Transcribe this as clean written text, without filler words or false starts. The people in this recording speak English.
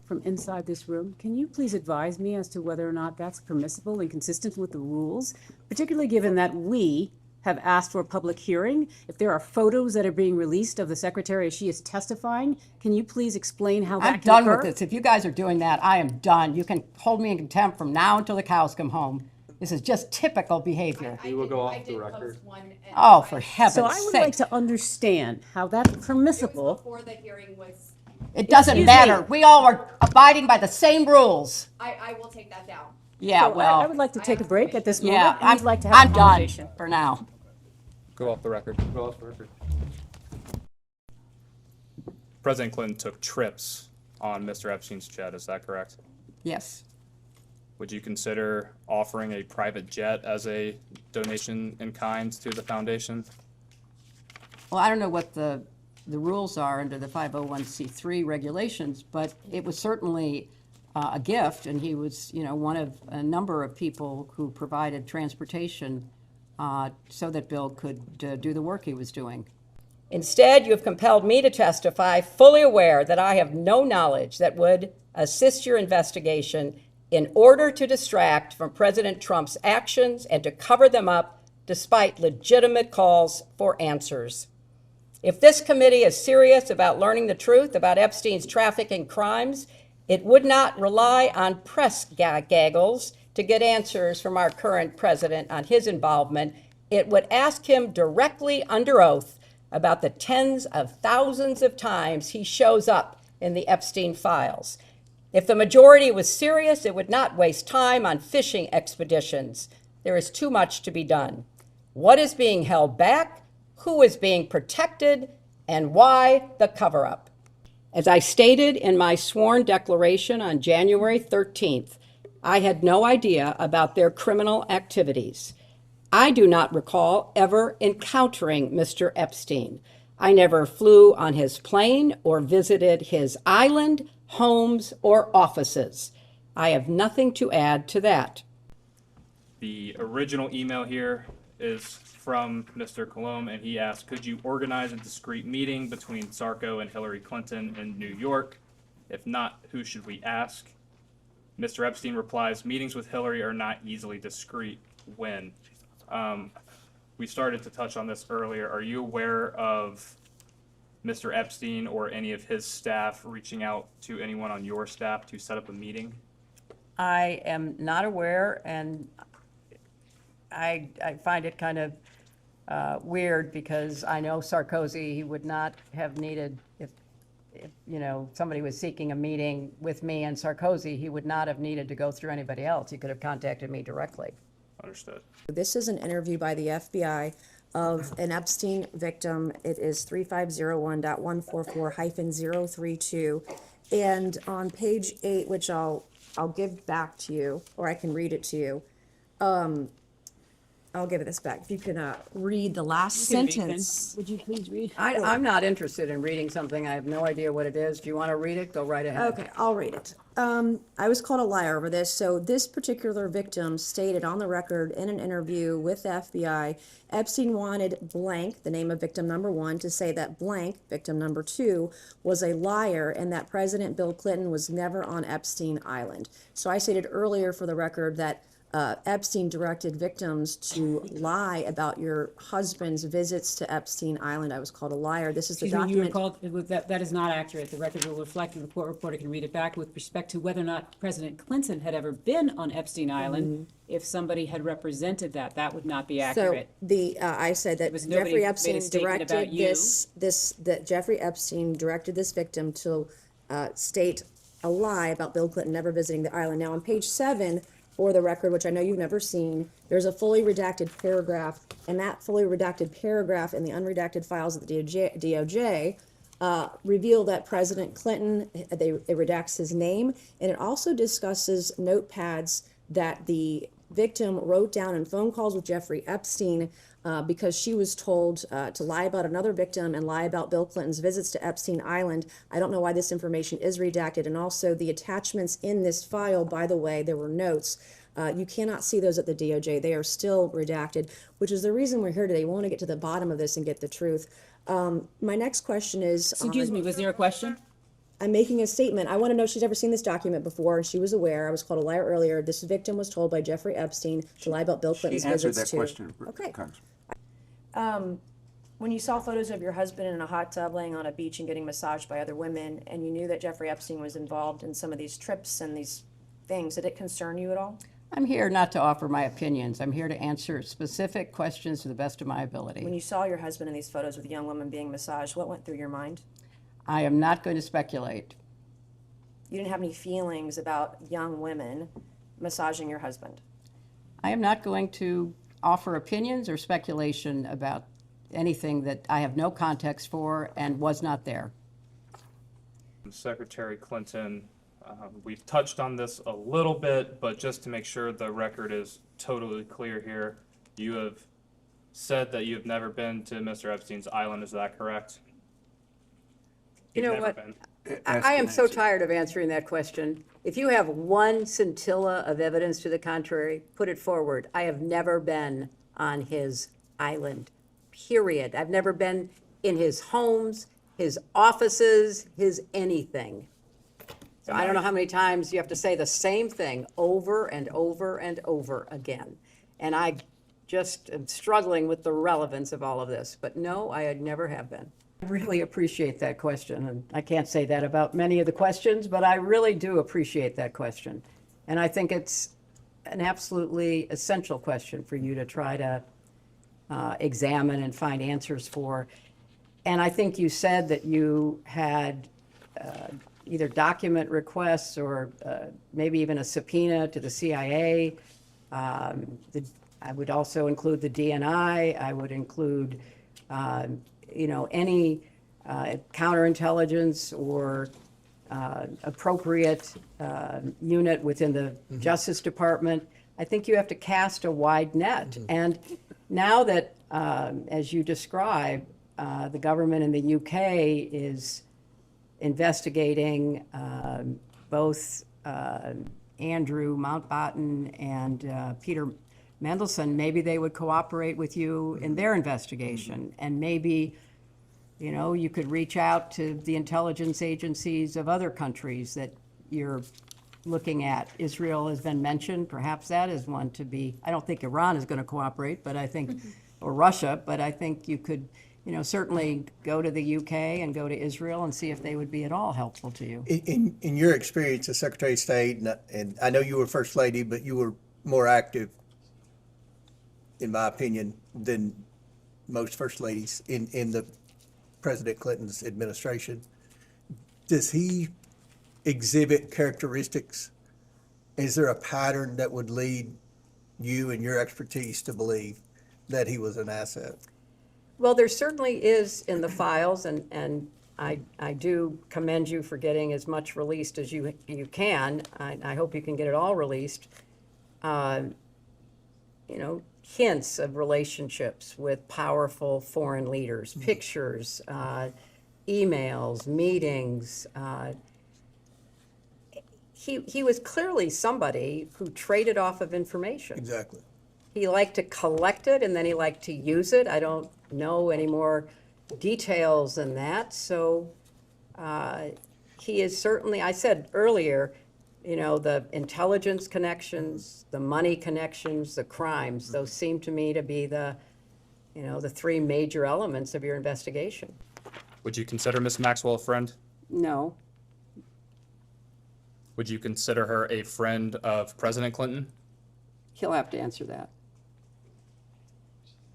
from inside this room. Can you please advise me as to whether or not that's permissible and consistent with the rules, particularly given that we have asked for a public hearing? If there are photos that are being released of the secretary as she is testifying, can you please explain how that I'm can done occur? with this. If you guys are doing that, I am done. You can hold me in contempt from now until the cows come home. This is just typical behavior. We will go off the record. Oh, for heaven's So I would like sake. to understand how that's permissible. Before the hearing was, It doesn't Excuse matter. me. We all are abiding by the same rules. I will take that down. Yeah, So I would well, like to take a break at this moment. yeah, and we'd like to have a I'm done conversation. for now. Go off the record. Go off the record. President Clinton took trips on Mr. Epstein's jet, is that correct? Yes. Would you consider offering a private jet as a donation in kind to the foundation? Well, I don't know what the rules are under the 501c3 regulations, but it was certainly a gift, and he was, one of a number of people who provided transportation so that Bill could do the work he was doing. Instead, you have compelled me to testify, fully aware that I have no knowledge that would assist your investigation in order to distract from President Trump's actions and to cover them up despite legitimate calls for answers. If this committee is serious about learning the truth about Epstein's trafficking crimes, it would not rely on press gaggles to get answers from our current president on his involvement. It would ask him directly under oath about the tens of thousands of times he shows up in the Epstein files. If the majority was serious, it would not waste time on fishing expeditions. There is too much to be done. What is being held back? Who is being protected? And why the cover-up? As I stated in my sworn declaration on January 13th, I had no idea about their criminal activities. I do not recall ever encountering Mr. Epstein. I never flew on his plane or visited his island, homes, or offices. I have nothing to add to that. The original email here is from Mr. Colomb, and he asked, could you organize a discreet meeting between Sarko and Hillary Clinton in New York? If not, who should we ask? Mr. Epstein replies, meetings with Hillary are not easily discreet. When? We started to touch on this earlier. Are you aware of Mr. Epstein or any of his staff reaching out to anyone on your staff to set up a meeting? I am not aware, and I find it kind of weird because I know Sarkozy, he would not have needed, if somebody was seeking a meeting with me and Sarkozy, he would not have needed to go through anybody else. He could have contacted me directly. Understood. This is an interview by the FBI of an Epstein victim. It is 3501.144-032. And on page 8, which I'll give back to you, or I can read it to you. I'll give this back. If you can read the last sentence. Would you please read? I'm not interested in reading something. I have no idea what it is. If you want to read it, go right ahead. Okay, I'll read it. I was called a liar over this. So this particular victim stated on the record in an interview with the FBI, Epstein wanted blank, the name of victim number 1, to say that blank, victim number 2, was a liar and that President Bill Clinton was never on Epstein Island. So I stated earlier for the record that Epstein directed victims to lie about your husband's visits to Epstein Island. I was called a liar. This is the Excuse me, you were document. called, that is not accurate. The record will reflect, and the court reporter can read it back with respect to whether or not President Clinton had ever been on Epstein Island. If somebody had represented that would not be So accurate. I said that was nobody Jeffrey made a Epstein statement about directed you. that Jeffrey Epstein directed this victim to state a lie about Bill Clinton never visiting the island. Now on page 7, for the record, which I know you've never seen, there's a fully redacted paragraph, and that fully redacted paragraph in the unredacted files of the DOJ reveal that President Clinton, it redacts his name, and it also discusses notepads that the victim wrote down in phone calls with Jeffrey Epstein because she was told to lie about another victim and lie about Bill Clinton's visits to Epstein Island. I don't know why this information is redacted. And also the attachments in this file, by the way, there were notes. You cannot see those at the DOJ. They are still redacted, which is the reason we're here today. We want to get to the bottom of this and get the truth. My next question is... Excuse me, was there a question? I'm making a statement. I want to know if she's ever seen this document before, and she was aware. I was called a liar earlier. This victim was told by Jeffrey Epstein to lie about Bill Clinton's She answered visits that to. question. Okay. Congressman. When you saw photos of your husband in a hot tub laying on a beach and getting massaged by other women, and you knew that Jeffrey Epstein was involved in some of these trips and these things, did it concern you at all? I'm here not to offer my opinions. I'm here to answer specific questions to the best of my ability. When you saw your husband in these photos with a young woman being massaged, what went through your mind? I am not going to speculate. You didn't have any feelings about young women massaging your husband? I am not going to offer opinions or speculation about anything that I have no context for and was not there. Secretary Clinton, we've touched on this a little bit, but just to make sure the record is totally clear here, you have said that you have never been to Mr. Epstein's island. Is that correct? You know You've never what? been. I am so tired of answering that question. If you have one scintilla of evidence to the contrary, put it forward. I have never been on his island, period. I've never been in his homes, his offices, his anything. So I don't know how many times you have to say the same thing over and over and over again. And I just am struggling with the relevance of all of this. But no, I never have been. I really appreciate that question, and I can't say that about many of the questions, but I really do appreciate that question. And I think it's an absolutely essential question for you to try to examine and find answers for. And I think you said that you had either document requests or maybe even a subpoena to the CIA. I would also include the DNI. I would include any counterintelligence or appropriate unit within the Justice Department. I think you have to cast a wide net. And now that, as you describe, the government in the UK is investigating both Andrew Mountbatten and Peter Mendelsohn, maybe they would cooperate with you in their investigation. And maybe, you could reach out to the intelligence agencies of other countries that you're looking at. Israel has been mentioned. Perhaps that is one to be. I don't think Iran is going to cooperate, but I think, or Russia, but I think you could, certainly go to the UK and go to Israel and see if they would be at all helpful to you. In your experience as Secretary of State, and I know you were First Lady, but you were more active, in my opinion, than most First Ladies in the President Clinton's administration. Does he exhibit characteristics? Is there a pattern that would lead you and your expertise to believe that he was an asset? Well, there certainly is in the files, and I do commend you for getting as much released as you can. I hope you can get it all released. Hints of relationships with powerful foreign leaders, pictures, emails, meetings. He was clearly somebody who traded off of information. Exactly. He liked to collect it and then he liked to use it. I don't know any more details than that. So he is certainly, I said earlier, the intelligence connections, the money connections, the crimes, those seem to me to be the three major elements of your investigation. Would you consider Ms. Maxwell a friend? No. Would you consider her a friend of President Clinton? He'll have to answer that.